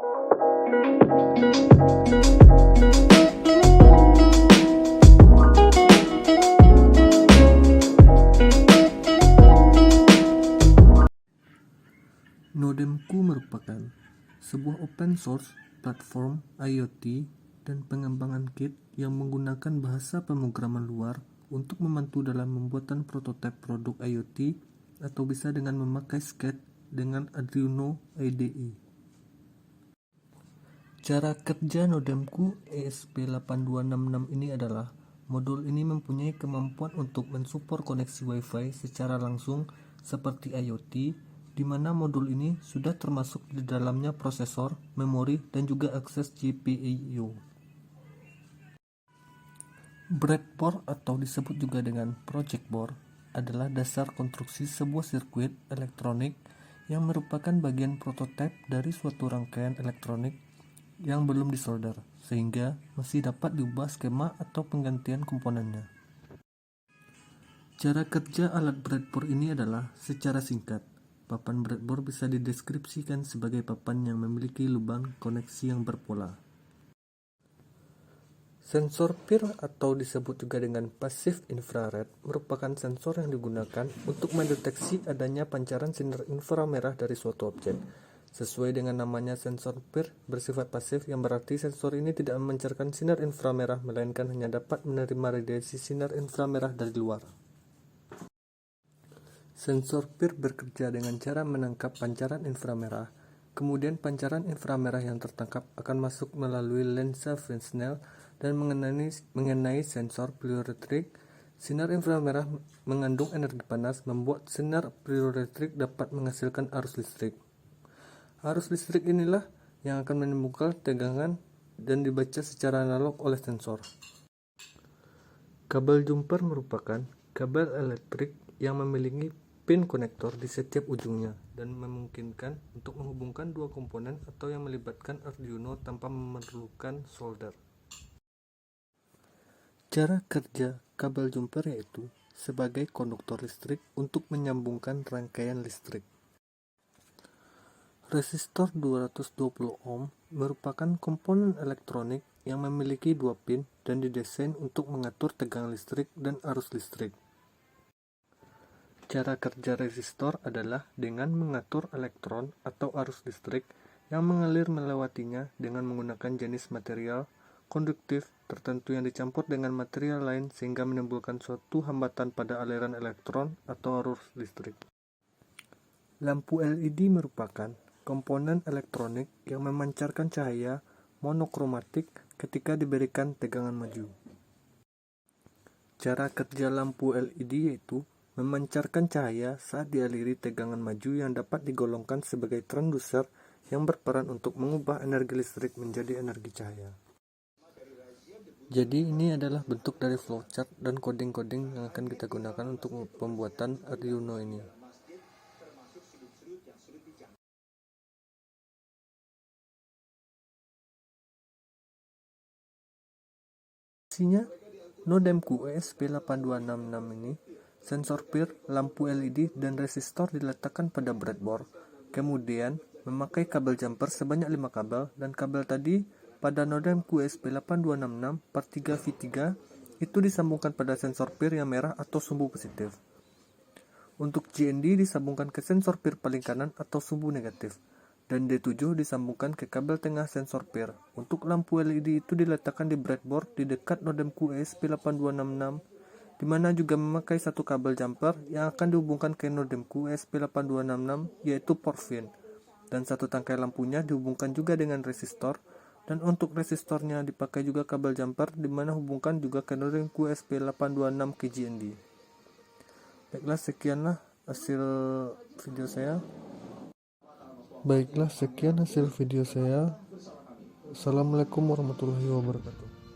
Nodemku merupakan sebuah open source platform IoT dan pengembangan kit yang menggunakan bahasa pemrograman luar untuk membantu dalam pembuatan prototipe produk IoT atau bisa dengan memakai skate dengan Arduino IDE. Cara kerja Nodemku ESP8266 ini adalah modul ini mempunyai kemampuan untuk mensupport koneksi Wi-Fi secara langsung seperti IoT, di mana modul ini sudah termasuk di dalamnya prosesor, memori, dan juga akses GPIO. Breadboard atau disebut juga dengan project board adalah dasar konstruksi sebuah sirkuit elektronik yang merupakan bagian prototipe dari suatu rangkaian elektronik yang belum disolder, sehingga masih dapat diubah skema atau penggantian komponennya. Cara kerja alat breadboard ini adalah secara singkat. Papan breadboard bisa dideskripsikan sebagai papan yang memiliki lubang koneksi yang berpola. Sensor PIR atau disebut juga dengan passive infrared merupakan sensor yang digunakan untuk mendeteksi adanya pancaran sinar inframerah dari suatu objek. Sesuai dengan namanya, sensor PIR bersifat pasif, yang berarti sensor ini tidak memancarkan sinar inframerah, melainkan hanya dapat menerima radiasi sinar inframerah dari luar. Sensor PIR bekerja dengan cara menangkap pancaran inframerah. Kemudian pancaran inframerah yang tertangkap akan masuk melalui lensa Fresnel dan mengenai sensor piezoelektrik. Sinar inframerah mengandung energi panas, membuat sinar piezoelektrik dapat menghasilkan arus listrik. Arus listrik inilah yang akan menimbulkan tegangan dan dibaca secara analog oleh sensor. Kabel jumper merupakan kabel elektrik yang memiliki pin konektor di setiap ujungnya dan memungkinkan untuk menghubungkan dua komponen atau yang melibatkan Arduino tanpa memerlukan solder. Cara kerja kabel jumper yaitu sebagai konduktor listrik untuk menyambungkan rangkaian listrik. Resistor 220 ohm merupakan komponen elektronik yang memiliki dua pin dan didesain untuk mengatur tegangan listrik dan arus listrik. Cara kerja resistor adalah dengan mengatur elektron atau arus listrik yang mengalir melewatinya dengan menggunakan jenis material konduktif tertentu yang dicampur dengan material lain sehingga menimbulkan suatu hambatan pada aliran elektron atau arus listrik. Lampu LED merupakan komponen elektronik yang memancarkan cahaya monokromatik ketika diberikan tegangan maju. Cara kerja lampu LED yaitu memancarkan cahaya saat dialiri tegangan maju yang dapat digolongkan sebagai transducer yang berperan untuk mengubah energi listrik menjadi energi cahaya. Jadi ini adalah bentuk dari flowchart dan coding-coding yang akan kita gunakan untuk pembuatan Arduino ini. Fungsinya Nodemku ESP8266 ini, sensor PIR, lampu LED, dan resistor diletakkan pada breadboard. Kemudian memakai kabel jumper sebanyak 5 kabel, dan kabel tadi pada Nodemku ESP8266 per 3V3 itu disambungkan pada sensor PIR yang merah atau sumbu positif. Untuk GND disambungkan ke sensor PIR paling kanan atau sumbu negatif, dan D7 disambungkan ke kabel tengah sensor PIR. Untuk lampu LED itu diletakkan di breadboard di dekat Nodemku ESP8266, di mana juga memakai satu kabel jumper yang akan dihubungkan ke Nodemku ESP8266 yaitu port pin, dan satu tangkai lampunya dihubungkan juga dengan resistor, dan untuk resistornya dipakai juga kabel jumper di mana hubungkan juga ke Nodemku ESP826 ke GND. Baiklah, sekian hasil video saya. Assalamualaikum warahmatullahi wabarakatuh.